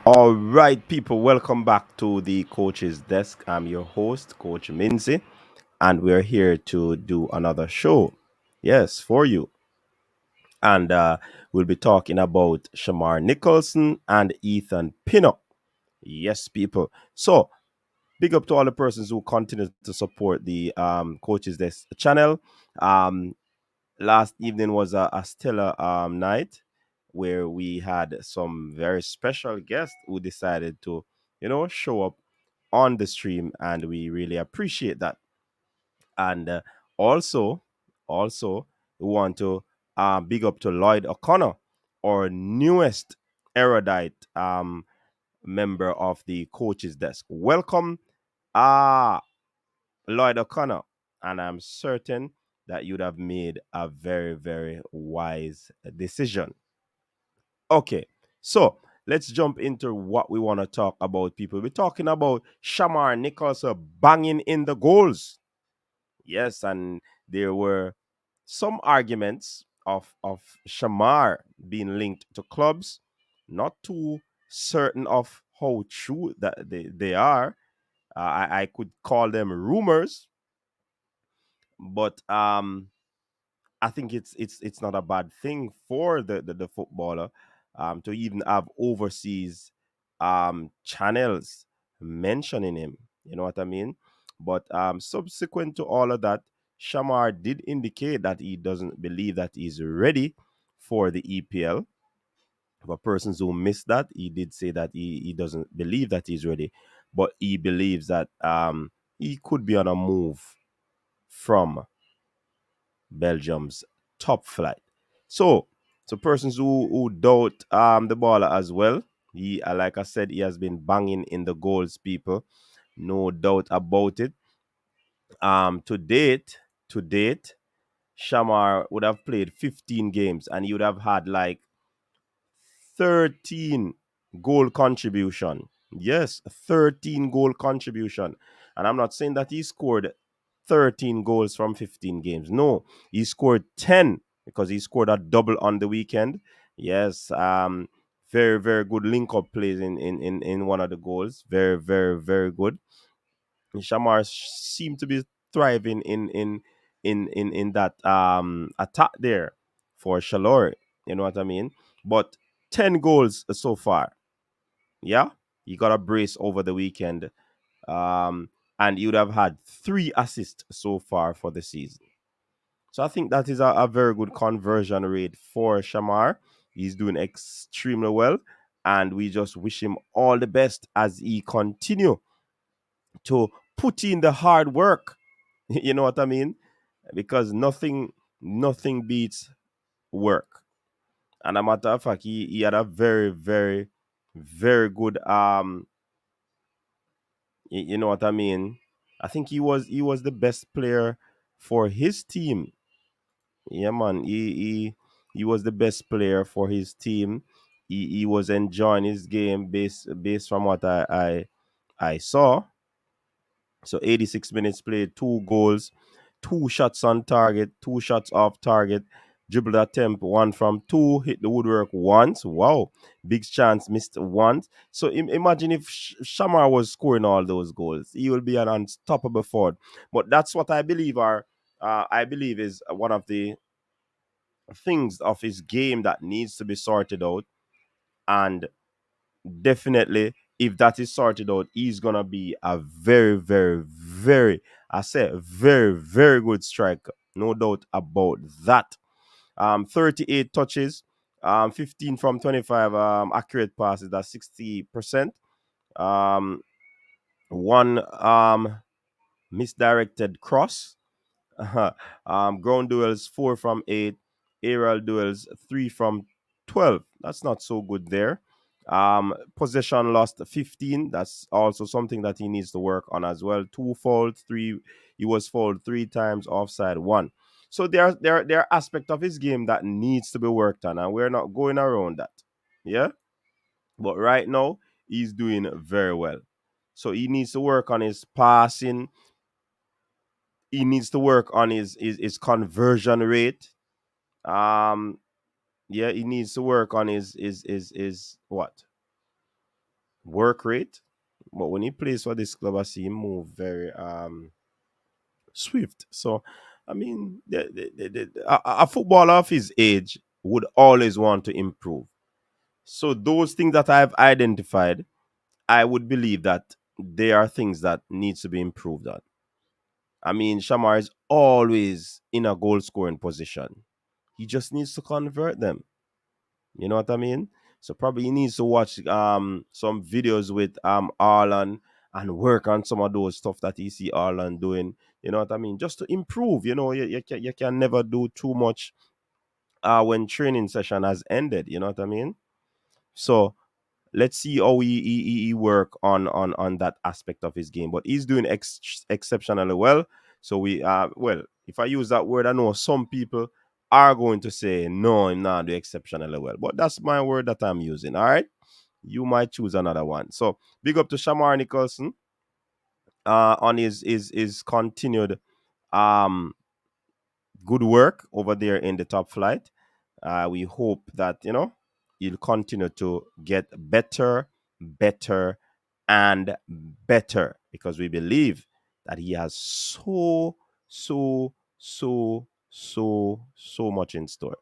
All right, people, welcome back to the coach's desk. I'm your host, Coach Minzy, and we're here to do another show. Yes, for you. And we'll be talking about Shamar Nicholson and Ethan Pinnock. Yes, people. So, big up to all the persons who continue to support the coach's desk channel. Um, Last evening was a stellar night where we had some very special guests who decided to, show up on the stream, and we really appreciate that. And also, also, we want to big up to Lloyd O'Connor, our newest erudite member of the coaches desk. Welcome, uh, Lloyd O'Connor, and I'm certain that you'd have made a very, very wise decision. Okay, so let's jump into what we want to talk about, people. We're talking about Shamar Nicholson banging in the goals. Yes, and there were some arguments of Shamar being linked to clubs. Not too certain of how true that they are. I could call them rumors, but I think it's not a bad thing for the footballer to even have overseas channels mentioning him. You know what I mean? But subsequent to all of that, Shamar did indicate that he doesn't believe that he's ready for the EPL. For persons who missed that, he did say that he doesn't believe that he's ready, but he believes that he could be on a move from Belgium's top flight. So, so persons who doubt the baller as well. He, like I said, he has been banging in the goals, people. No doubt about it. To date, Shamar would have played 15 games, and he would have had like 13 goal contribution. Yes, 13 goal contribution. And I'm not saying that he scored 13 goals from 15 games. No, he scored 10 because he scored a double on the weekend. Yes, very, very good link up plays in one of the goals. Very, very, very good. Shamar seemed to be thriving in that attack there for Shalor. You know what I mean? But 10 goals so far. Yeah, he got a brace over the weekend. Um, and he would have had 3 assists so far for the season. So I think that is a very good conversion rate for Shamar. He's doing extremely well, and we just wish him all the best as he continue to put in the hard work. You know what I mean? Because nothing beats work. And a matter of fact, he had a very, very, very good you know what I mean? I think he was the best player for his team. Yeah, man. He was the best player for his team. He was enjoying his game based from what I saw. So 86 minutes played, 2 goals, 2 shots on target, 2 shots off target, dribble attempt, one from two, hit the woodwork once. Wow, big chance missed once. So imagine if Shamar was scoring all those goals, he will be an unstoppable forward. But that's what I believe is one of the things of his game that needs to be sorted out. And definitely, if that is sorted out, he's gonna be a very, very, very, I say, very, very good striker. No doubt about that. 38 touches, 15 from 25 accurate passes, that's 60%. Um, one misdirected cross. Ground duels 4 from 8, aerial duels 3 from 12. That's not so good there. Possession lost 15. That's also something that he needs to work on as well. 2 faults, three. He was fouled 3 times, offside one. So there are aspects of his game that needs to be worked on, and we're not going around that. Yeah, but right now he's doing very well. So he needs to work on his passing, he needs to work on his conversion rate. Um, yeah, he needs to work on his what? work rate. But when he plays for this club, I see him move very swift. So, I mean, a footballer of his age would always want to improve. So those things that I've identified, I would believe that there are things that needs to be improved on. I mean, Shamar is always in a goal scoring position. He just needs to convert them. You know what I mean? So probably he needs to watch some videos with Arlan and work on some of those stuff that he see Arlan doing. You know what I mean? Just to improve. You can never do too much when training session has ended. You know what I mean? So let's see how he work on that aspect of his game. But he's doing exceptionally well. So well, if I use that word, I know some people are going to say no, I'm not doing exceptionally well. But that's my word that I'm using. All right. You might choose another one. So big up to Shamar Nicholson on his continued um good work over there in the top flight. We hope that he'll continue to get better, better, and better because we believe that he has so much in store.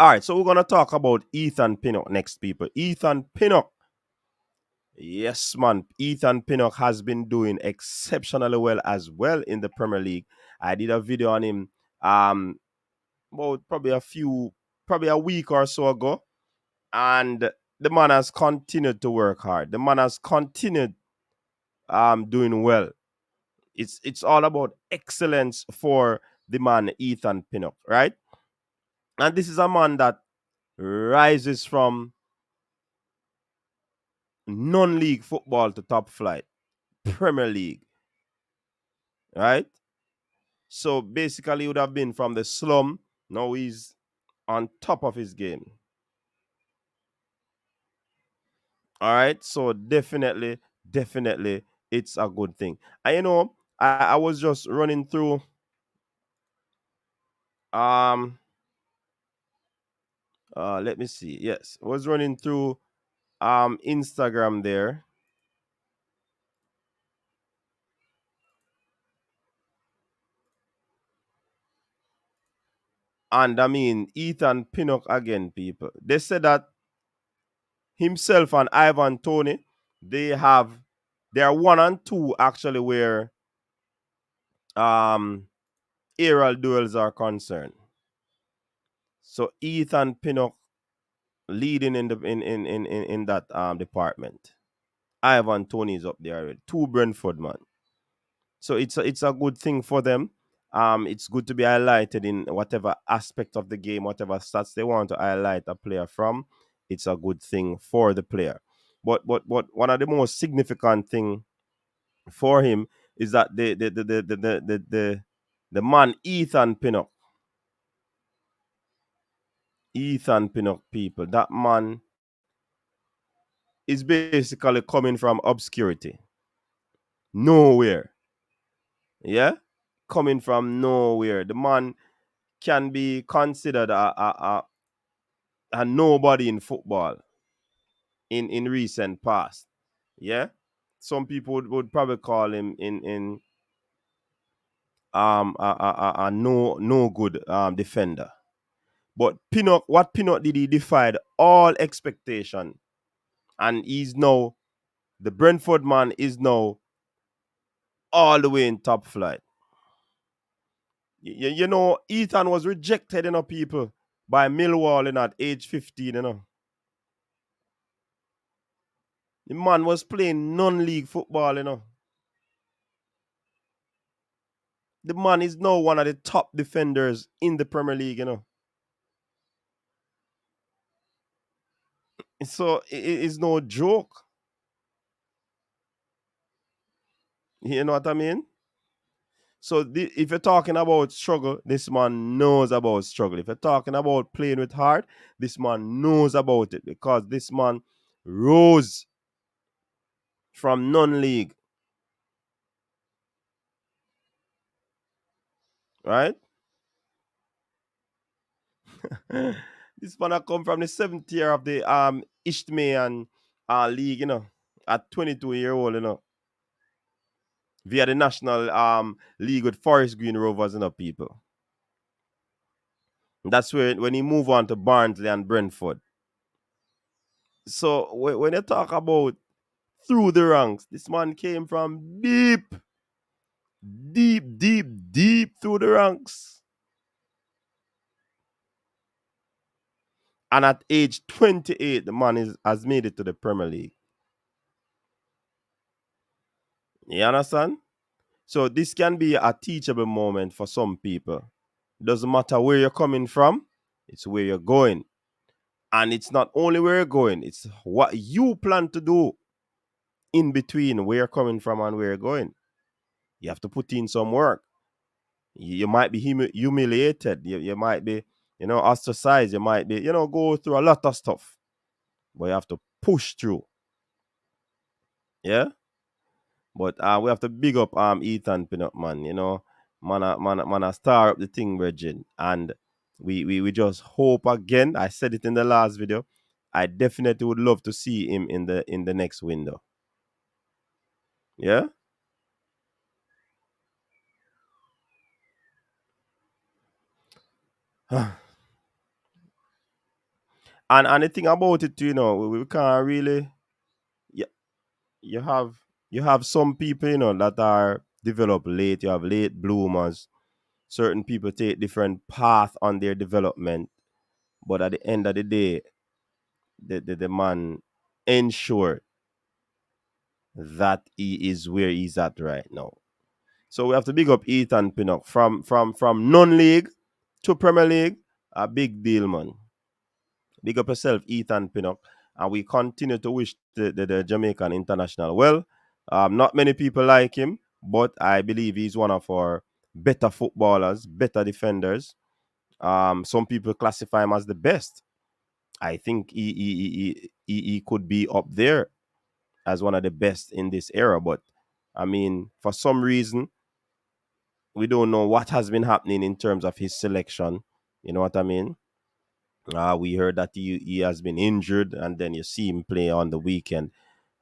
All right, so we're gonna talk about Ethan Pinnock next, people. Ethan Pinnock, yes, man. Ethan Pinnock has been doing exceptionally well as well in the Premier League. I did a video on him about probably a week or so ago, and the man has continued to work hard. The man has continued doing well. It's all about excellence for the man Ethan Pinnock, right? And this is a man that rises from non-league football to top flight, Premier League, right? So basically, he would have been from the slum. Now he's on top of his game. All right. So definitely, it's a good thing. And I was just running through um let me see. Yes, I was running through Instagram there. And I mean Ethan Pinnock again, people. They said that himself and Ivan Tony, they are one and two actually where um aerial duels are concerned. So Ethan Pinnock leading in the in that department. Ivan Tony is up there already. Two Brentford man. So it's a good thing for them. It's good to be highlighted in whatever aspect of the game, whatever stats they want to highlight a player from. It's a good thing for the player. But one of the most significant thing for him is that the man Ethan Pinnock, people. That man is basically coming from obscurity, nowhere. Yeah, coming from nowhere. The man can be considered a nobody in football in recent past. Yeah, some people would probably call him in a no good defender. But Pinnock, what Pinnock did, he defied all expectation, and he's now the Brentford man is now all the way in top flight. Ethan was rejected, people, by Millwall at age 15. The man was playing non-league football. The man is now one of the top defenders in the Premier League. So it's no joke. You know what I mean? So if you're talking about struggle, this man knows about struggle. If you're talking about playing with heart, this man knows about it because this man rose from non-league, right? This man come from the seventh year of the Isthmian league, at 22-year old, via the national league with Forest Green Rovers, people. That's where when he move on to Barnsley and Brentford. So when you talk about through the ranks, this man came from deep, deep, deep, deep through the ranks. And at age 28, the man has made it to the Premier League. You understand? So this can be a teachable moment for some people. Doesn't matter where you're coming from, it's where you're going. And it's not only where you're going, it's what you plan to do in between where you're coming from and where you're going. You have to put in some work. You might be humiliated. You might be, ostracized. You might be, go through a lot of stuff. But you have to push through. Yeah? But we have to big up Ethan Pinnock, man. Man, star up the thing, Virgin. And we just hope again. I said it in the last video. I definitely would love to see him in the next window. Yeah? And the thing about it, we can't really. Yeah, you have some people, that are developed late. You have late bloomers. Certain people take different path on their development, but at the end of the day, the man ensure that he is where he's at right now. So we have to big up Ethan Pinnock from non-league to Premier League. A big deal, man. Big up yourself, Ethan Pinnock. And we continue to wish the Jamaican international well. Not many people like him, but I believe he's one of our better footballers, better defenders. Some people classify him as the best. I think he could be up there as one of the best in this era. But I mean, for some reason, we don't know what has been happening in terms of his selection. You know what I mean? We heard that he has been injured, and then you see him play on the weekend.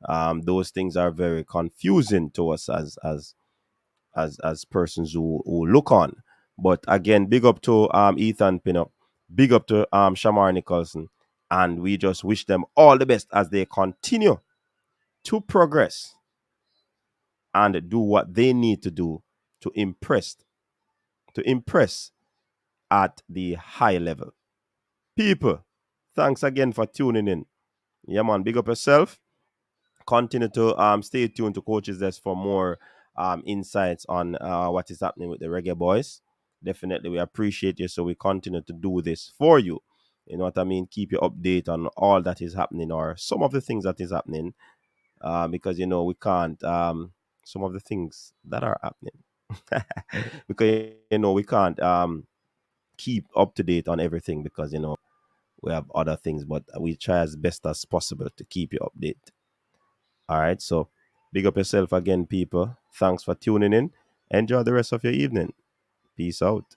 Those things are very confusing to us as persons who look on. But again, big up to Ethan Pinnock, big up to Shamar Nicholson, and we just wish them all the best as they continue to progress and do what they need to do to impress at the high level. People, thanks again for tuning in. Yeah, man, big up yourself. Continue to stay tuned to Coaches Desk for more insights on what is happening with the Reggae Boyz. Definitely, we appreciate you, so we continue to do this for you. You know what I mean? Keep you update on all that is happening or some of the things that is happening, because we can't some of the things that are happening because we can't keep up to date on everything because we have other things, but we try as best as possible to keep you updated. All right, so big up yourself again, people. Thanks for tuning in. Enjoy the rest of your evening. Peace out.